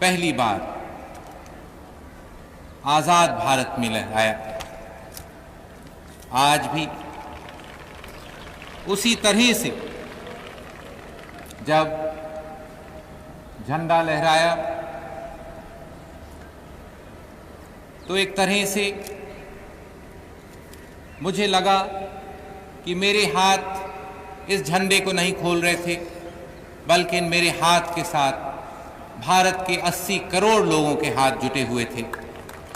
पहली बार आजाद भारत में लहराया। आज भी उसी तरह से जब झंडा लहराया तो एक तरह से मुझे लगा कि मेरे हाथ इस झंडे को नहीं खोल रहे थे, बल्कि मेरे हाथ के साथ भारत के 80 करोड़ लोगों के हाथ जुटे हुए थे,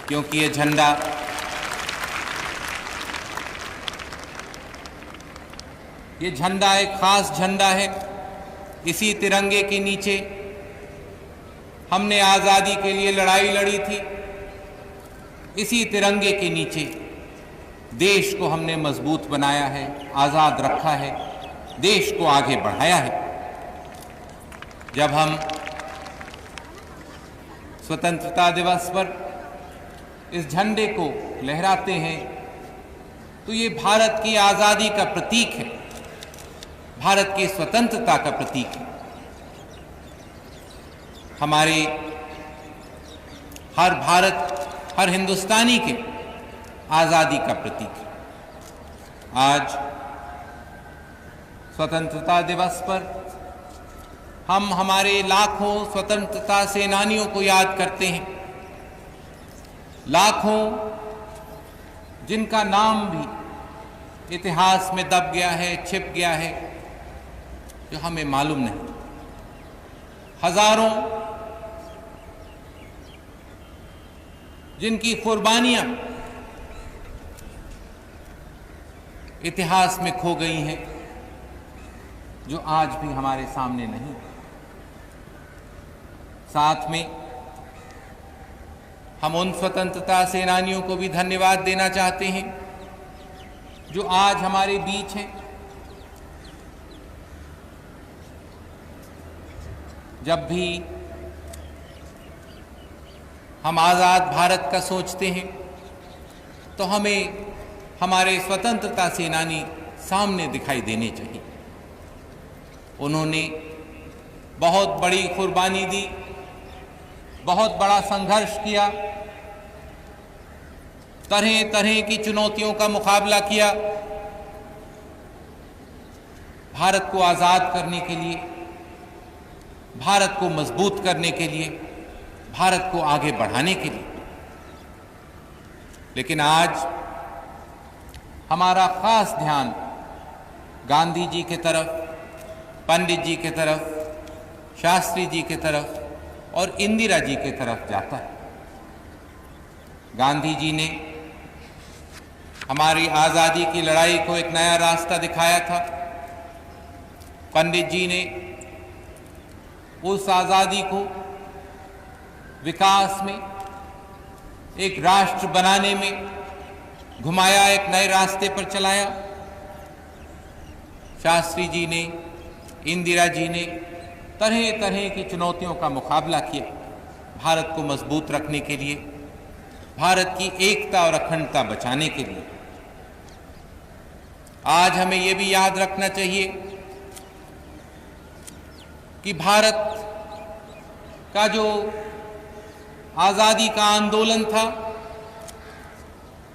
क्योंकि ये झंडा एक खास झंडा है। इसी तिरंगे के नीचे हमने आज़ादी के लिए लड़ाई लड़ी थी। इसी तिरंगे के नीचे देश को हमने मजबूत बनाया है, आज़ाद रखा है, देश को आगे बढ़ाया है। जब हम स्वतंत्रता दिवस पर इस झंडे को लहराते हैं तो ये भारत की आज़ादी का प्रतीक है, भारत की स्वतंत्रता का प्रतीक है, हमारे हर हिंदुस्तानी के आज़ादी का प्रतीक है। आज स्वतंत्रता दिवस पर हम हमारे लाखों स्वतंत्रता सेनानियों को याद करते हैं, लाखों जिनका नाम भी इतिहास में दब गया है, छिप गया है, जो हमें मालूम नहीं। हजारों जिनकी कुर्बानियां इतिहास में खो गई हैं, जो आज भी हमारे सामने नहीं। साथ में हम उन स्वतंत्रता सेनानियों को भी धन्यवाद देना चाहते हैं जो आज हमारे बीच हैं। जब भी हम आज़ाद भारत का सोचते हैं तो हमें हमारे स्वतंत्रता सेनानी सामने दिखाई देने चाहिए। उन्होंने बहुत बड़ी कुर्बानी दी, बहुत बड़ा संघर्ष किया, तरह तरह की चुनौतियों का मुकाबला किया, भारत को आज़ाद करने के लिए, भारत को मजबूत करने के लिए, भारत को आगे बढ़ाने के लिए। लेकिन आज हमारा खास ध्यान गांधी जी के तरफ, पंडित जी के तरफ, शास्त्री जी के तरफ और इंदिरा जी के तरफ जाता है। गांधी जी ने हमारी आज़ादी की लड़ाई को एक नया रास्ता दिखाया था। पंडित जी ने उस आज़ादी को विकास में, एक राष्ट्र बनाने में घुमाया, एक नए रास्ते पर चलाया। शास्त्री जी ने, इंदिरा जी ने तरह तरह की चुनौतियों का मुकाबला किया, भारत को मजबूत रखने के लिए, भारत की एकता और अखंडता बचाने के लिए। आज हमें यह भी याद रखना चाहिए कि भारत का जो आज़ादी का आंदोलन था,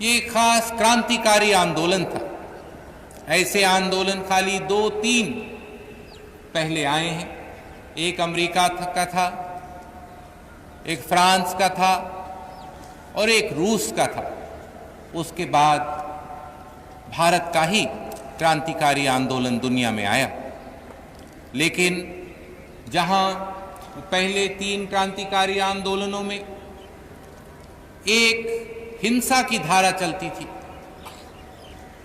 ये खास क्रांतिकारी आंदोलन था। ऐसे आंदोलन खाली 2-3 पहले आए हैं। एक अमेरिका का था, एक फ्रांस का था और एक रूस का था। उसके बाद भारत का ही क्रांतिकारी आंदोलन दुनिया में आया। लेकिन जहां पहले 3 क्रांतिकारी आंदोलनों में एक हिंसा की धारा चलती थी,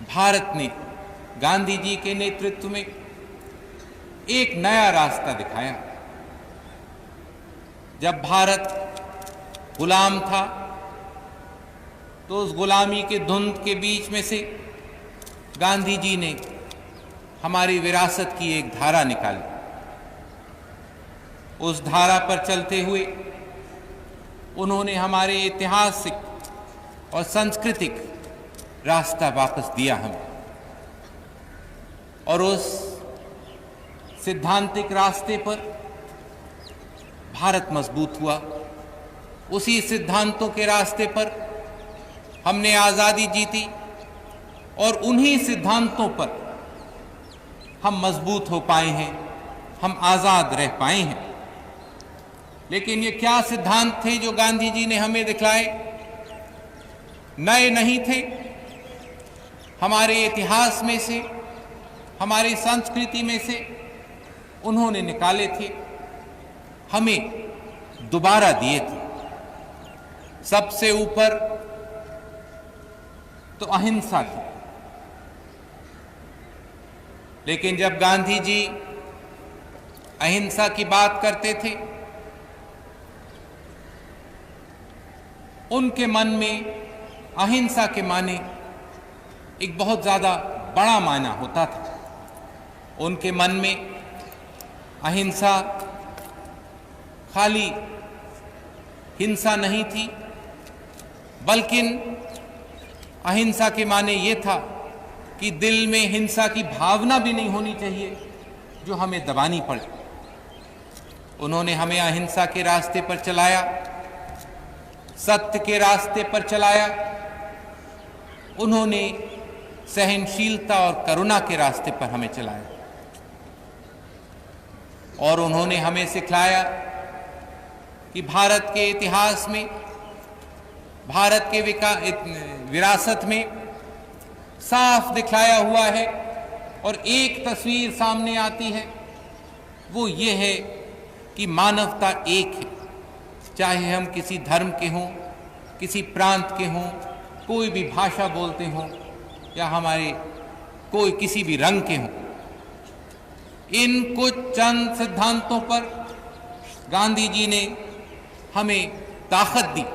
भारत ने गांधी जी के नेतृत्व में एक नया रास्ता दिखाया। जब भारत गुलाम था तो उस गुलामी के धुंध के बीच में से गांधी जी ने हमारी विरासत की एक धारा निकाली। उस धारा पर चलते हुए उन्होंने हमारे ऐतिहासिक और सांस्कृतिक रास्ता वापस दिया हमें, और उस सिद्धांतिक रास्ते पर भारत मजबूत हुआ। उसी सिद्धांतों के रास्ते पर हमने आज़ादी जीती और उन्हीं सिद्धांतों पर हम मजबूत हो पाए हैं, हम आज़ाद रह पाए हैं। लेकिन ये क्या सिद्धांत थे जो गांधी जी ने हमें दिखलाए? नए नहीं थे, हमारे इतिहास में से, हमारी संस्कृति में से उन्होंने निकाले थे, हमें दोबारा दिए थे। सबसे ऊपर तो अहिंसा थी। लेकिन जब गांधी जी अहिंसा की बात करते थे, उनके मन में अहिंसा के माने एक बहुत ज्यादा बड़ा मायना होता था। उनके मन में अहिंसा खाली हिंसा नहीं थी, बल्कि अहिंसा के माने ये था कि दिल में हिंसा की भावना भी नहीं होनी चाहिए जो हमें दबानी पड़े। उन्होंने हमें अहिंसा के रास्ते पर चलाया, सत्य के रास्ते पर चलाया। उन्होंने सहनशीलता और करुणा के रास्ते पर हमें चलाया और उन्होंने हमें सिखलाया कि भारत के इतिहास में, भारत के विरासत में साफ दिखलाया हुआ है और एक तस्वीर सामने आती है, वो ये है कि मानवता एक है। चाहे हम किसी धर्म के हों, किसी प्रांत के हों, कोई भी भाषा बोलते हों या हमारे कोई किसी भी रंग के हों, इन कुछ चंद सिद्धांतों पर गांधी जी ने हमें ताकत दी।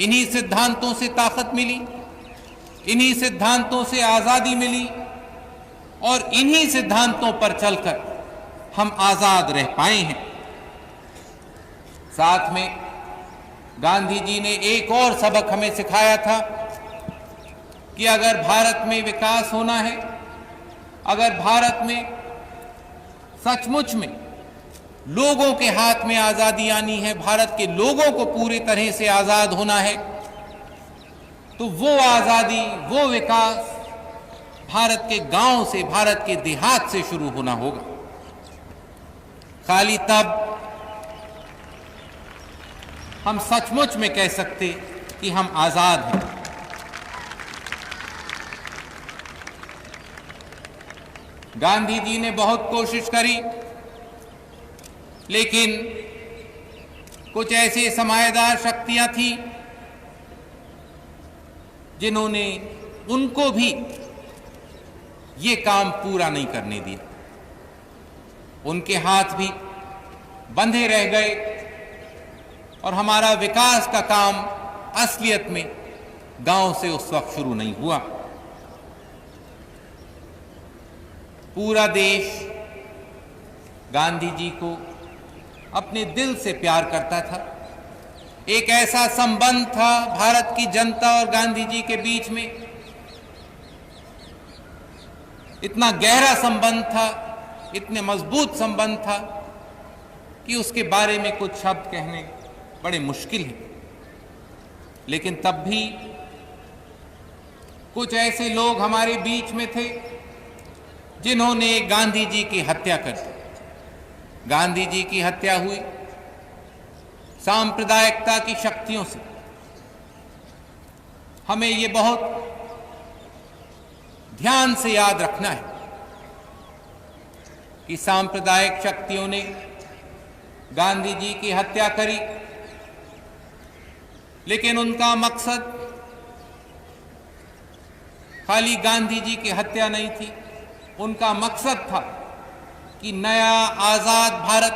इन्हीं सिद्धांतों से ताकत मिली, इन्हीं सिद्धांतों से आजादी मिली और इन्हीं सिद्धांतों पर चलकर हम आजाद रह पाए हैं। साथ में गांधी जी ने एक और सबक हमें सिखाया था कि अगर भारत में विकास होना है, अगर भारत में सचमुच में लोगों के हाथ में आजादी आनी है, भारत के लोगों को पूरी तरह से आजाद होना है, तो वो आजादी, वो विकास भारत के गांव से, भारत के देहात से शुरू होना होगा। खाली तब हम सचमुच में कह सकते कि हम आजाद हैं। गांधी जी ने बहुत कोशिश करी, लेकिन कुछ ऐसी समाजदार शक्तियां थी जिन्होंने उनको भी ये काम पूरा नहीं करने दिया। उनके हाथ भी बंधे रह गए और हमारा विकास का काम असलियत में गांव से उस वक्त शुरू नहीं हुआ। पूरा देश गांधी जी को अपने दिल से प्यार करता था। एक ऐसा संबंध था भारत की जनता और गांधी जी के बीच में, इतना गहरा संबंध था, इतने मजबूत संबंध था कि उसके बारे में कुछ शब्द कहने बड़े मुश्किल हैं। लेकिन तब भी कुछ ऐसे लोग हमारे बीच में थे जिन्होंने गांधी जी की हत्या कर दी। गांधी जी की हत्या हुई सांप्रदायिकता की शक्तियों से। हमें ये बहुत ध्यान से याद रखना है कि सांप्रदायिक शक्तियों ने गांधी जी की हत्या करी, लेकिन उनका मकसद खाली गांधी जी की हत्या नहीं थी। उनका मकसद था कि नया आजाद भारत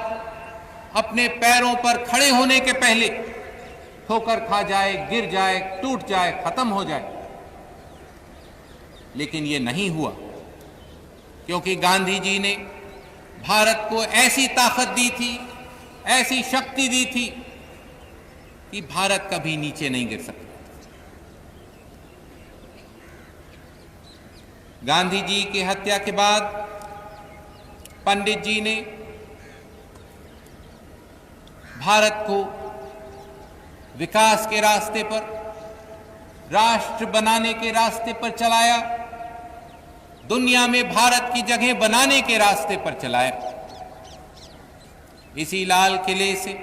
अपने पैरों पर खड़े होने के पहले ठोकर खा जाए, गिर जाए, टूट जाए, खत्म हो जाए। लेकिन ये नहीं हुआ, क्योंकि गांधी जी ने भारत को ऐसी ताकत दी थी, ऐसी शक्ति दी थी कि भारत कभी नीचे नहीं गिर सकता। गांधी जी की हत्या के बाद पंडित जी ने भारत को विकास के रास्ते पर, राष्ट्र बनाने के रास्ते पर चलाया, दुनिया में भारत की जगह बनाने के रास्ते पर चलाया। इसी लाल किले से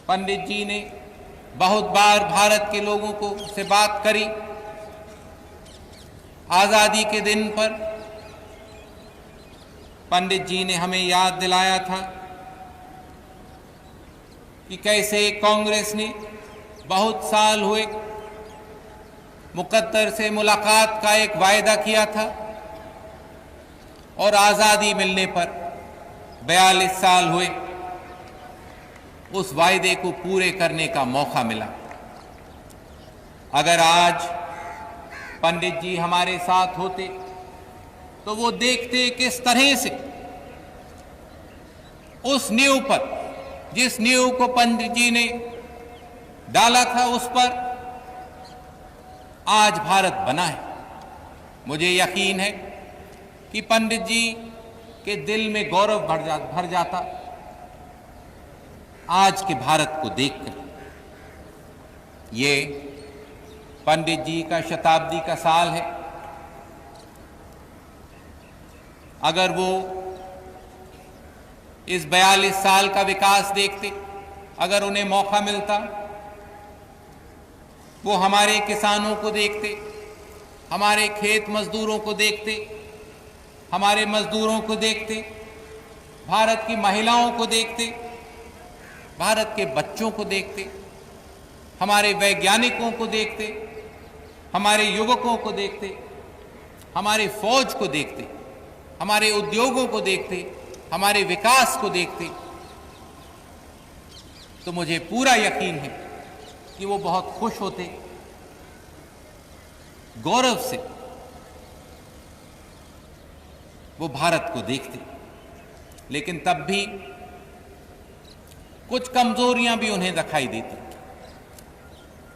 पंडित जी ने बहुत बार भारत के लोगों को से बात करी। आजादी के दिन पर पंडित जी ने हमें याद दिलाया था कि कैसे कांग्रेस ने बहुत साल हुए मुकद्दर से मुलाकात का एक वायदा किया था और आजादी मिलने पर 42 साल हुए उस वायदे को पूरे करने का मौका मिला। अगर आज पंडित जी हमारे साथ होते तो वो देखते किस तरह से उस नींव पर, जिस नींव को पंडित जी ने डाला था, उस पर आज भारत बना है। मुझे यकीन है कि पंडित जी के दिल में गौरव भर जाता आज के भारत को देखकर। ये पंडित जी का शताब्दी का साल है। अगर वो इस 42 साल का विकास देखते, अगर उन्हें मौका मिलता, वो हमारे किसानों को देखते, हमारे खेत मजदूरों को देखते, हमारे मजदूरों को देखते, भारत की महिलाओं को देखते, भारत के बच्चों को देखते, हमारे वैज्ञानिकों को देखते, हमारे युवकों को देखते, हमारे फौज को देखते, हमारे उद्योगों को देखते, हमारे विकास को देखते, तो मुझे पूरा यकीन है कि वो बहुत खुश होते, गौरव से वो भारत को देखते। लेकिन तब भी कुछ कमजोरियां भी उन्हें दिखाई देती।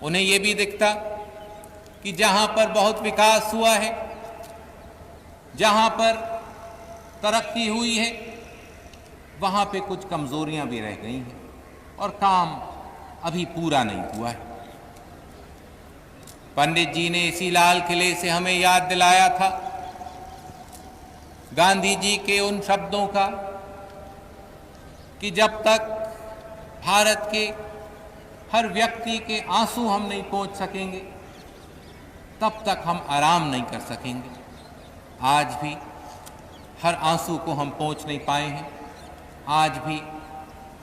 उन्हें यह भी दिखता कि जहां पर बहुत विकास हुआ है, जहां पर तरक्की हुई है, वहां पे कुछ कमजोरियां भी रह गई हैं और काम अभी पूरा नहीं हुआ है। पंडित जी ने इसी लाल किले से हमें याद दिलाया था गांधी जी के उन शब्दों का कि जब तक भारत के हर व्यक्ति के आंसू हम नहीं पहुंच सकेंगे, तब तक हम आराम नहीं कर सकेंगे। आज भी हर आंसू को हम पहुंच नहीं पाए हैं। आज भी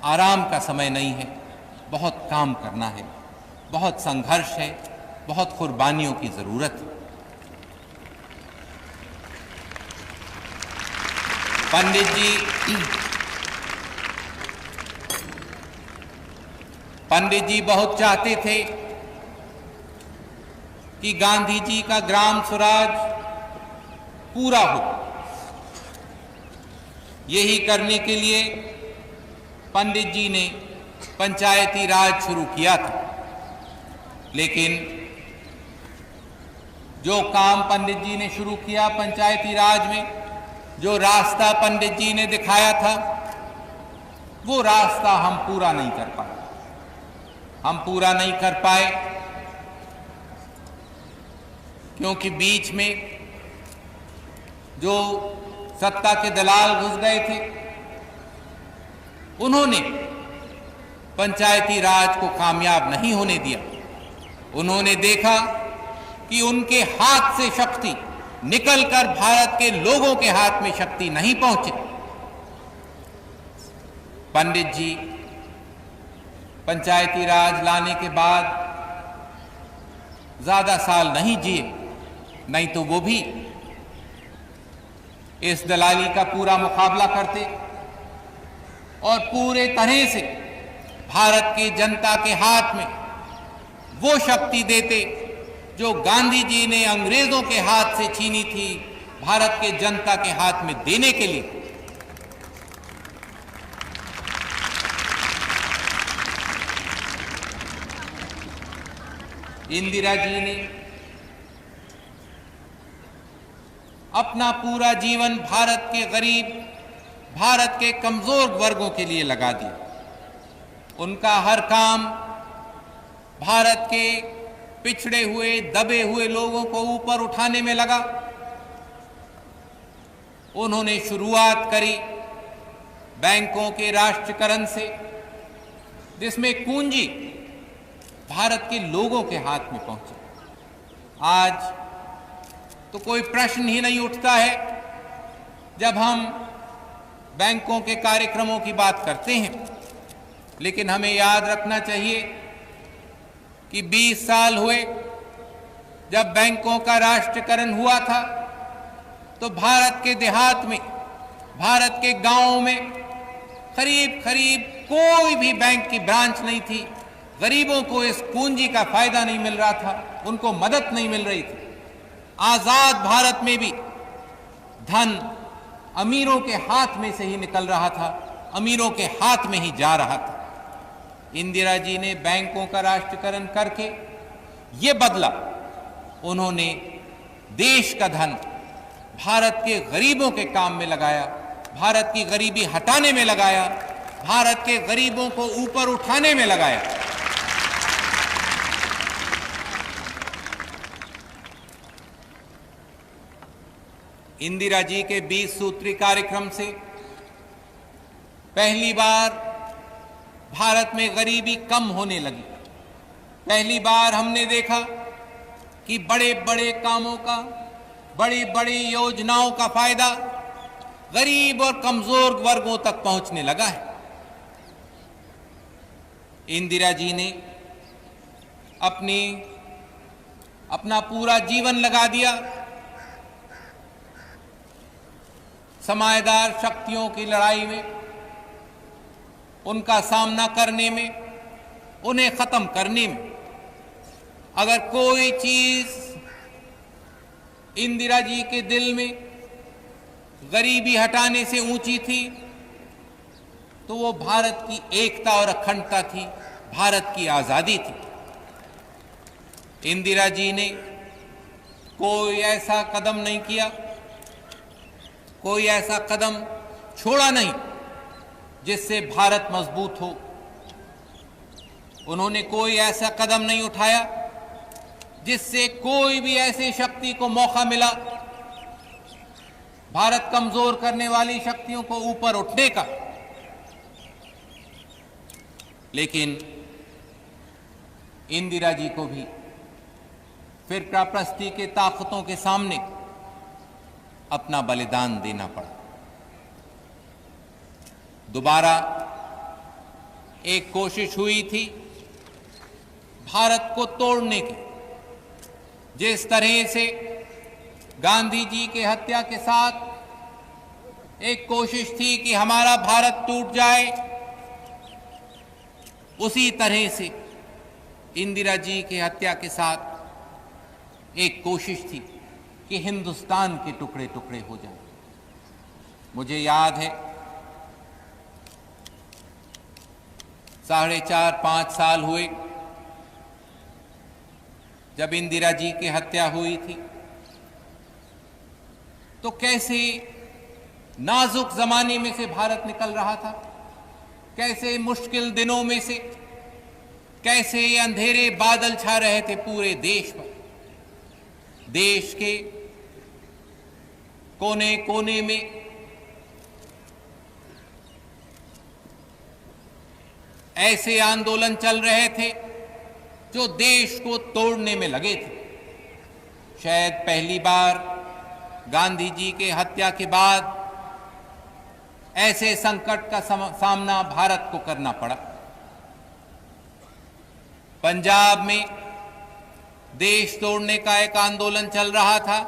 आराम का समय नहीं है। बहुत काम करना है, बहुत संघर्ष है, बहुत कुर्बानियों की जरूरत है। पंडित जी बहुत चाहते थे कि गांधी जी का ग्राम स्वराज पूरा हो। यही करने के लिए पंडित जी ने पंचायती राज शुरू किया था। लेकिन जो काम पंडित जी ने शुरू किया पंचायती राज में, जो रास्ता पंडित जी ने दिखाया था, वो रास्ता हम पूरा नहीं कर पाए। हम पूरा नहीं कर पाए क्योंकि बीच में जो सत्ता के दलाल घुस गए थे, उन्होंने पंचायती राज को कामयाब नहीं होने दिया। उन्होंने देखा कि उनके हाथ से शक्ति निकलकर भारत के लोगों के हाथ में शक्ति नहीं पहुंचे। पंडित जी पंचायती राज लाने के बाद ज्यादा साल नहीं जिए, नहीं तो वो भी इस दलाली का पूरा मुकाबला करते और पूरे तरह से भारत की जनता के हाथ में वो शक्ति देते जो गांधी जी ने अंग्रेजों के हाथ से छीनी थी, भारत के जनता के हाथ में देने के लिए। इंदिरा जी ने अपना पूरा जीवन भारत के गरीब भारत के कमजोर वर्गों के लिए लगा दिया। उनका हर काम भारत के पिछड़े हुए, दबे हुए लोगों को ऊपर उठाने में लगा। उन्होंने शुरुआत करी बैंकों के राष्ट्रीयकरण से, जिसमें पूंजी भारत के लोगों के हाथ में पहुंची। आज तो कोई प्रश्न ही नहीं उठता है जब हम बैंकों के कार्यक्रमों की बात करते हैं, लेकिन हमें याद रखना चाहिए कि 20 साल हुए जब बैंकों का राष्ट्रीयकरण हुआ था, तो भारत के देहात में, भारत के गांवों में करीब करीब कोई भी बैंक की ब्रांच नहीं थी। गरीबों को इस पूंजी का फायदा नहीं मिल रहा था, उनको मदद नहीं मिल रही थी। आजाद भारत में भी धन अमीरों के हाथ में से ही निकल रहा था, अमीरों के हाथ में ही जा रहा था। इंदिरा जी ने बैंकों का राष्ट्रीयकरण करके ये बदला। उन्होंने देश का धन भारत के गरीबों के काम में लगाया, भारत की गरीबी हटाने में लगाया, भारत के गरीबों को ऊपर उठाने में लगाया। इंदिरा जी के 20 सूत्री कार्यक्रम से पहली बार भारत में गरीबी कम होने लगी। पहली बार हमने देखा कि बड़े बड़े कामों का, बड़ी बड़ी योजनाओं का फायदा गरीब और कमजोर वर्गों तक पहुंचने लगा है। इंदिरा जी ने अपना पूरा जीवन लगा दिया समाजदार शक्तियों की लड़ाई में, उनका सामना करने में, उन्हें खत्म करने में। अगर कोई चीज इंदिरा जी के दिल में गरीबी हटाने से ऊंची थी, तो वो भारत की एकता और अखंडता थी, भारत की आजादी थी। इंदिरा जी ने कोई ऐसा कदम नहीं किया, कोई ऐसा कदम छोड़ा नहीं जिससे भारत मजबूत हो। उन्होंने कोई ऐसा कदम नहीं उठाया जिससे कोई भी ऐसी शक्ति को मौका मिला भारत कमजोर करने वाली शक्तियों को ऊपर उठने का। लेकिन इंदिरा जी को भी फिरकाप्रस्ती के ताकतों के सामने अपना बलिदान देना पड़ा। दोबारा एक कोशिश हुई थी भारत को तोड़ने की। जिस तरह से गांधी जी के हत्या के साथ एक कोशिश थी कि हमारा भारत टूट जाए, उसी तरह से इंदिरा जी की हत्या के साथ एक कोशिश थी कि हिंदुस्तान के टुकड़े टुकड़े हो जाए। मुझे याद है 4.5 साल हुए जब इंदिरा जी की हत्या हुई थी, तो कैसे नाजुक जमाने में से भारत निकल रहा था, कैसे मुश्किल दिनों में से, कैसे अंधेरे बादल छा रहे थे पूरे देश पर। देश के कोने कोने में ऐसे आंदोलन चल रहे थे जो देश को तोड़ने में लगे थे। शायद पहली बार गांधी जी के हत्या के बाद ऐसे संकट का सामना भारत को करना पड़ा। पंजाब में देश तोड़ने का एक आंदोलन चल रहा था,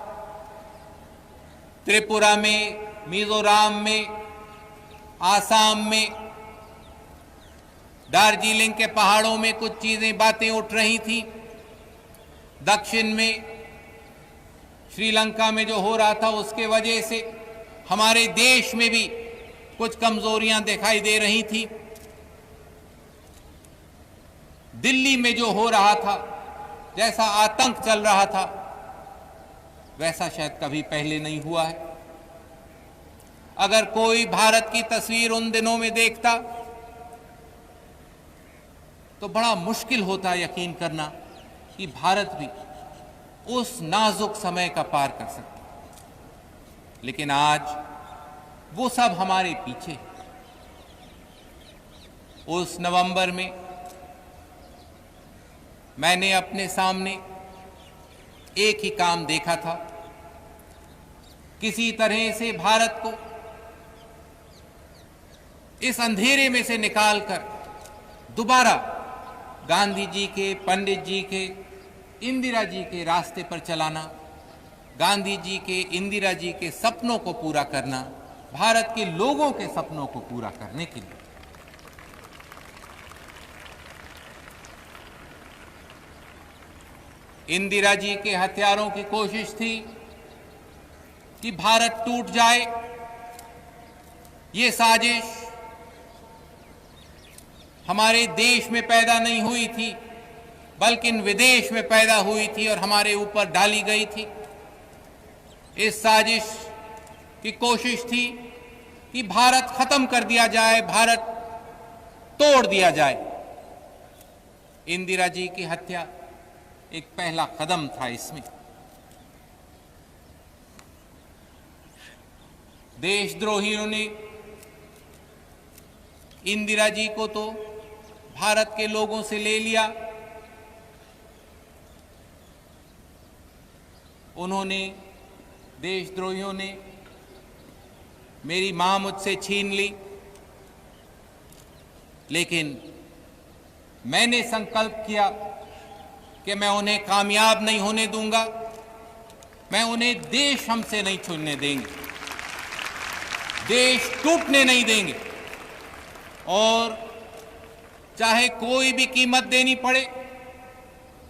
त्रिपुरा में, मिजोरम में, आसाम में, दार्जिलिंग के पहाड़ों में कुछ चीजें, बातें उठ रही थी। दक्षिण में श्रीलंका में जो हो रहा था उसके वजह से हमारे देश में भी कुछ कमजोरियां दिखाई दे रही थी। दिल्ली में जो हो रहा था, जैसा आतंक चल रहा था, वैसा शायद कभी पहले नहीं हुआ है। अगर कोई भारत की तस्वीर उन दिनों में देखता तो बड़ा मुश्किल होता यकीन करना कि भारत भी उस नाजुक समय का पार कर सकता। लेकिन आज वो सब हमारे पीछे है। उस नवंबर में मैंने अपने सामने एक ही काम देखा था, किसी तरह से भारत को इस अंधेरे में से निकालकर दोबारा गांधी जी के, पंडित जी के, इंदिरा जी के रास्ते पर चलाना, गांधी जी के, इंदिरा जी के सपनों को पूरा करना, भारत के लोगों के सपनों को पूरा करने के लिए। इंदिरा जी के हत्यारों की कोशिश थी कि भारत टूट जाए। ये साजिश हमारे देश में पैदा नहीं हुई थी, बल्कि विदेश में पैदा हुई थी और हमारे ऊपर डाली गई थी। इस साजिश की कोशिश थी कि भारत खत्म कर दिया जाए, भारत तोड़ दिया जाए। इंदिरा जी की हत्या एक पहला कदम था इसमें। देशद्रोहियों ने इंदिरा जी को तो भारत के लोगों से ले लिया, उन्होंने, देशद्रोहियों ने मेरी मां मुझसे छीन ली। लेकिन मैंने संकल्प किया कि मैं उन्हें कामयाब नहीं होने दूंगा, मैं उन्हें देश हमसे नहीं छूटने देंगे, देश टूटने नहीं देंगे, और चाहे कोई भी कीमत देनी पड़े,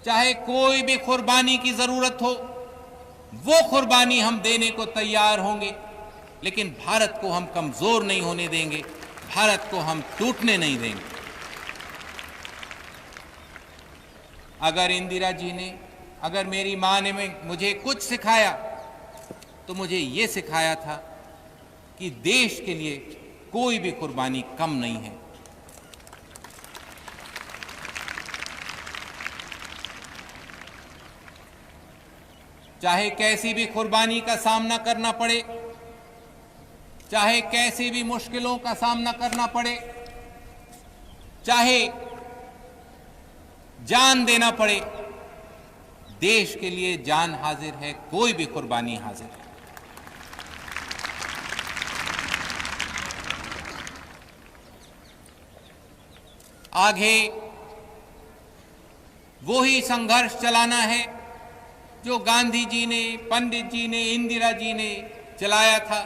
चाहे कोई भी कुर्बानी की जरूरत हो, वो कुर्बानी हम देने को तैयार होंगे। लेकिन भारत को हम कमजोर नहीं होने देंगे, भारत को हम टूटने नहीं देंगे। अगर इंदिरा जी ने, अगर मेरी मां ने मुझे कुछ सिखाया तो मुझे ये सिखाया था कि देश के लिए कोई भी कुर्बानी कम नहीं है। चाहे कैसी भी कुर्बानी का सामना करना पड़े, चाहे कैसी भी मुश्किलों का सामना करना पड़े, चाहे जान देना पड़े, देश के लिए जान हाजिर है, कोई भी कुर्बानी हाजिर है। आगे वो ही संघर्ष चलाना है जो गांधी जी ने, पंडित जी ने, इंदिरा जी ने चलाया था।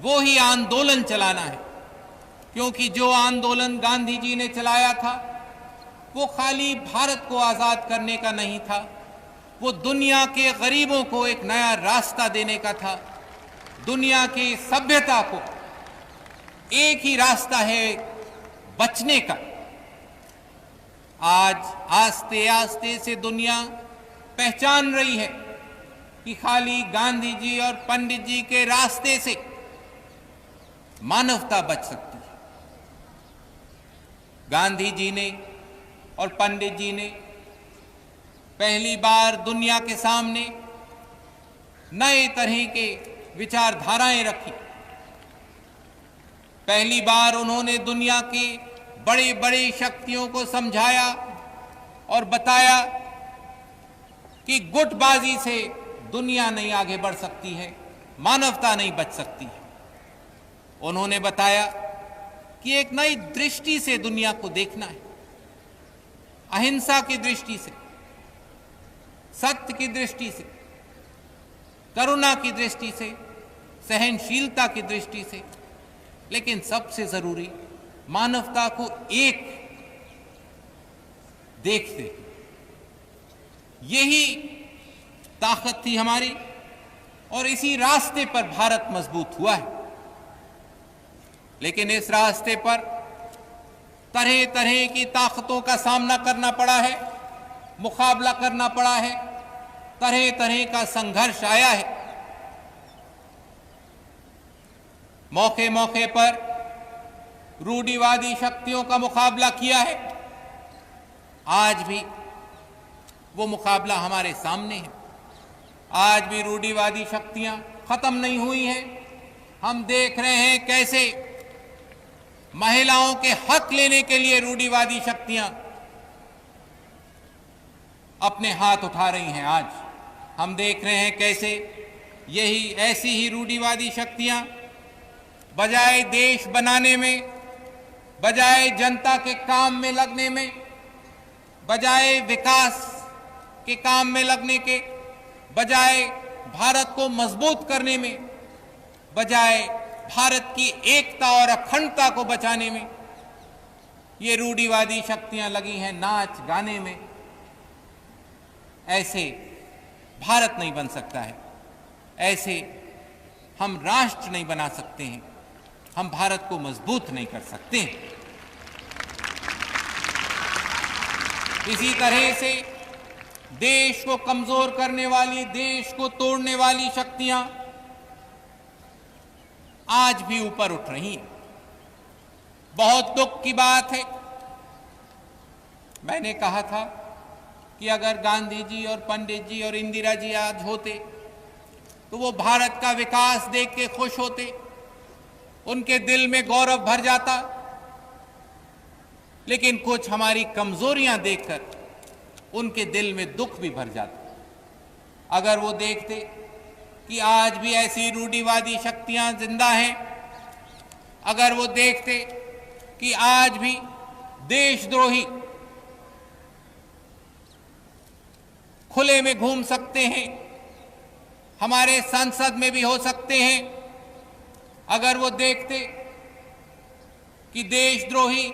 वो ही आंदोलन चलाना है, क्योंकि जो आंदोलन गांधी जी ने चलाया था वो खाली भारत को आजाद करने का नहीं था, वो दुनिया के गरीबों को एक नया रास्ता देने का था। दुनिया की सभ्यता को एक ही रास्ता है बचने का। आज आस्ते आस्ते से दुनिया पहचान रही है कि खाली गांधी जी और पंडित जी के रास्ते से मानवता बच सकती है। गांधी जी ने और पंडित जी ने पहली बार दुनिया के सामने नए तरह के विचारधाराएं रखी। पहली बार उन्होंने दुनिया की बड़ी बड़ी शक्तियों को समझाया और बताया कि गुटबाजी से दुनिया नहीं आगे बढ़ सकती है, मानवता नहीं बच सकती है। उन्होंने बताया कि एक नई दृष्टि से दुनिया को देखना है, अहिंसा की दृष्टि से, सत्य की दृष्टि से, करुणा की दृष्टि से, सहनशीलता की दृष्टि से, लेकिन सबसे जरूरी मानवता को एक देखते। यही ताकत थी हमारी और इसी रास्ते पर भारत मजबूत हुआ है। लेकिन इस रास्ते पर तरह तरह की ताकतों का सामना करना पड़ा है, मुकाबला करना पड़ा है, तरह तरह का संघर्ष आया है। मौके मौके पर रूढ़िवादी शक्तियों का मुकाबला किया है। आज भी वो मुकाबला हमारे सामने है। आज भी रूढ़िवादी शक्तियां खत्म नहीं हुई हैं। हम देख रहे हैं कैसे महिलाओं के हक लेने के लिए रूढ़िवादी शक्तियां अपने हाथ उठा रही हैं। आज हम देख रहे हैं कैसे ऐसी ही रूढ़िवादी शक्तियां बजाय देश बनाने में, बजाय जनता के काम में लगने में, बजाय विकास के काम में लगने के, बजाय भारत को मजबूत करने में, बजाय भारत की एकता और अखंडता को बचाने में, ये रूढ़िवादी शक्तियां लगी हैं नाच गाने में। ऐसे भारत नहीं बन सकता है। ऐसे हम राष्ट्र नहीं बना सकते हैं। हम भारत को मजबूत नहीं कर सकते हैं। इसी तरह से देश को कमजोर करने वाली, देश को तोड़ने वाली शक्तियां आज भी ऊपर उठ रही हैं। बहुत दुख की बात है। मैंने कहा था कि अगर गांधी जी और पंडित जी और इंदिरा जी आज होते तो वो भारत का विकास देख के खुश होते, उनके दिल में गौरव भर जाता। लेकिन कुछ हमारी कमजोरियां देखकर उनके दिल में दुख भी भर जाता। अगर वो देखते कि आज भी ऐसी रूढ़िवादी शक्तियां जिंदा हैं, अगर वो देखते कि आज भी देशद्रोही खुले में घूम सकते हैं, हमारे संसद में भी हो सकते हैं, अगर वो देखते कि देशद्रोही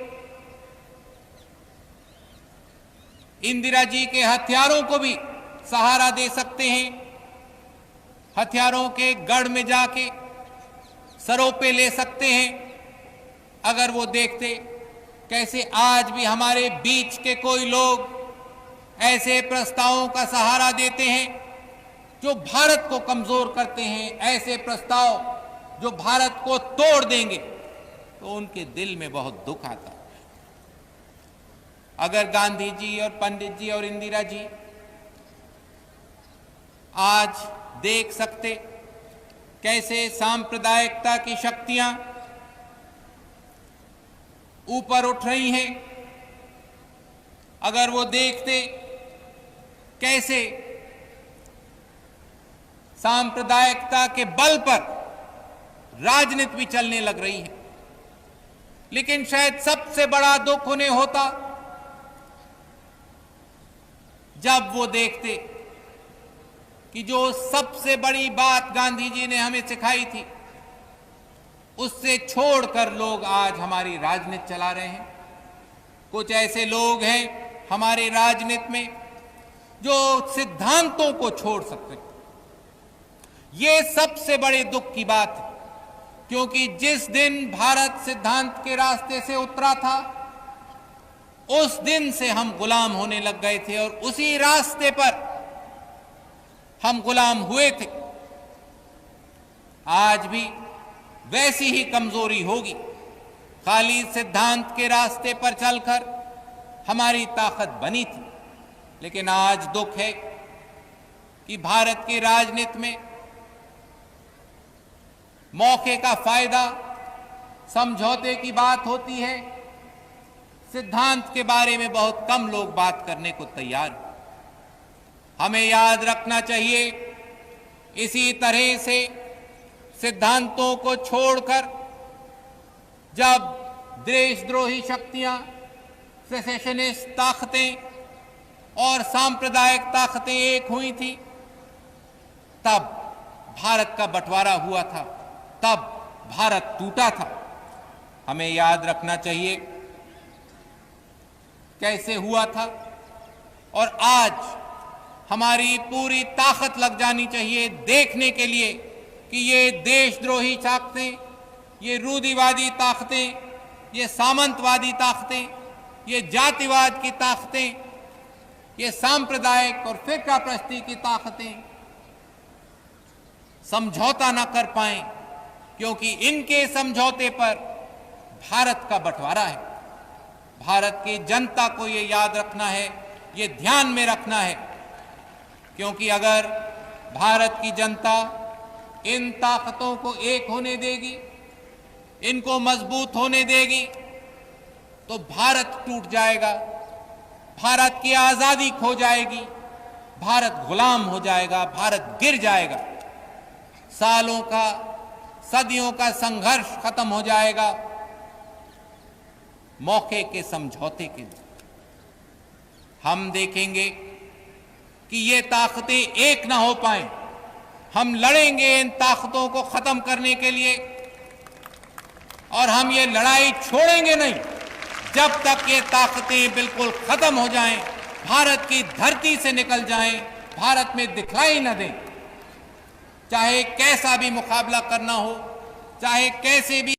इंदिरा जी के हथियारों को भी सहारा दे सकते हैं, हथियारों के गढ़ में जाके सरों पे ले सकते हैं, अगर वो देखते कैसे आज भी हमारे बीच के कोई लोग ऐसे प्रस्तावों का सहारा देते हैं जो भारत को कमजोर करते हैं, ऐसे प्रस्ताव जो भारत को तोड़ देंगे, तो उनके दिल में बहुत दुख आता है। अगर गांधी जी और पंडित जी और इंदिरा जी आज देख सकते कैसे सांप्रदायिकता की शक्तियां ऊपर उठ रही हैं, अगर वो देखते कैसे सांप्रदायिकता के बल पर राजनीति भी चलने लग रही है, लेकिन शायद सबसे बड़ा दुख उन्हें होता जब वो देखते कि जो सबसे बड़ी बात गांधी जी ने हमें सिखाई थी, उससे छोड़कर लोग आज हमारी राजनीति चला रहे हैं। कुछ ऐसे लोग हैं हमारे राजनीति में जो सिद्धांतों को छोड़ सकते हैं। ये सबसे बड़े दुख की बात है, क्योंकि जिस दिन भारत सिद्धांत के रास्ते से उतरा था, उस दिन से हम गुलाम होने लग गए थे और उसी रास्ते पर हम गुलाम हुए थे। आज भी वैसी ही कमजोरी होगी। खाली सिद्धांत के रास्ते पर चलकर हमारी ताकत बनी थी, लेकिन आज दुख है कि भारत की राजनीति में मौके का फायदा, समझौते की बात होती है, सिद्धांत के बारे में बहुत कम लोग बात करने को तैयार हैं। हमें याद रखना चाहिए, इसी तरह से सिद्धांतों को छोड़कर जब देशद्रोही शक्तियां, सेसेशनिस्ट ताकतें और सांप्रदायिक ताकतें एक हुई थी, तब भारत का बंटवारा हुआ था, तब भारत टूटा था। हमें याद रखना चाहिए कैसे हुआ था, और आज हमारी पूरी ताकत लग जानी चाहिए देखने के लिए कि ये देशद्रोही ताकतें, ये रूढ़िवादी ताकतें, ये सामंतवादी ताकतें, ये जातिवाद की ताकतें, ये सांप्रदायिक और फिरकाप्रस्ती की ताकतें समझौता ना कर पाएं, क्योंकि इनके समझौते पर भारत का बंटवारा है। भारत की जनता को ये याद रखना है, ये ध्यान में रखना है, क्योंकि अगर भारत की जनता इन ताकतों को एक होने देगी, इनको मजबूत होने देगी, तो भारत टूट जाएगा, भारत की आजादी खो जाएगी, भारत गुलाम हो जाएगा, भारत गिर जाएगा, सालों का, सदियों का संघर्ष खत्म हो जाएगा मौके के समझौते के लिए। हम देखेंगे कि ये ताकतें एक ना हो पाए। हम लड़ेंगे इन ताकतों को खत्म करने के लिए, और हम ये लड़ाई छोड़ेंगे नहीं जब तक ये ताकतें बिल्कुल खत्म हो जाएं, भारत की धरती से निकल जाएं, भारत में दिखलाई न दें। चाहे कैसा भी मुकाबला करना हो, चाहे कैसे भी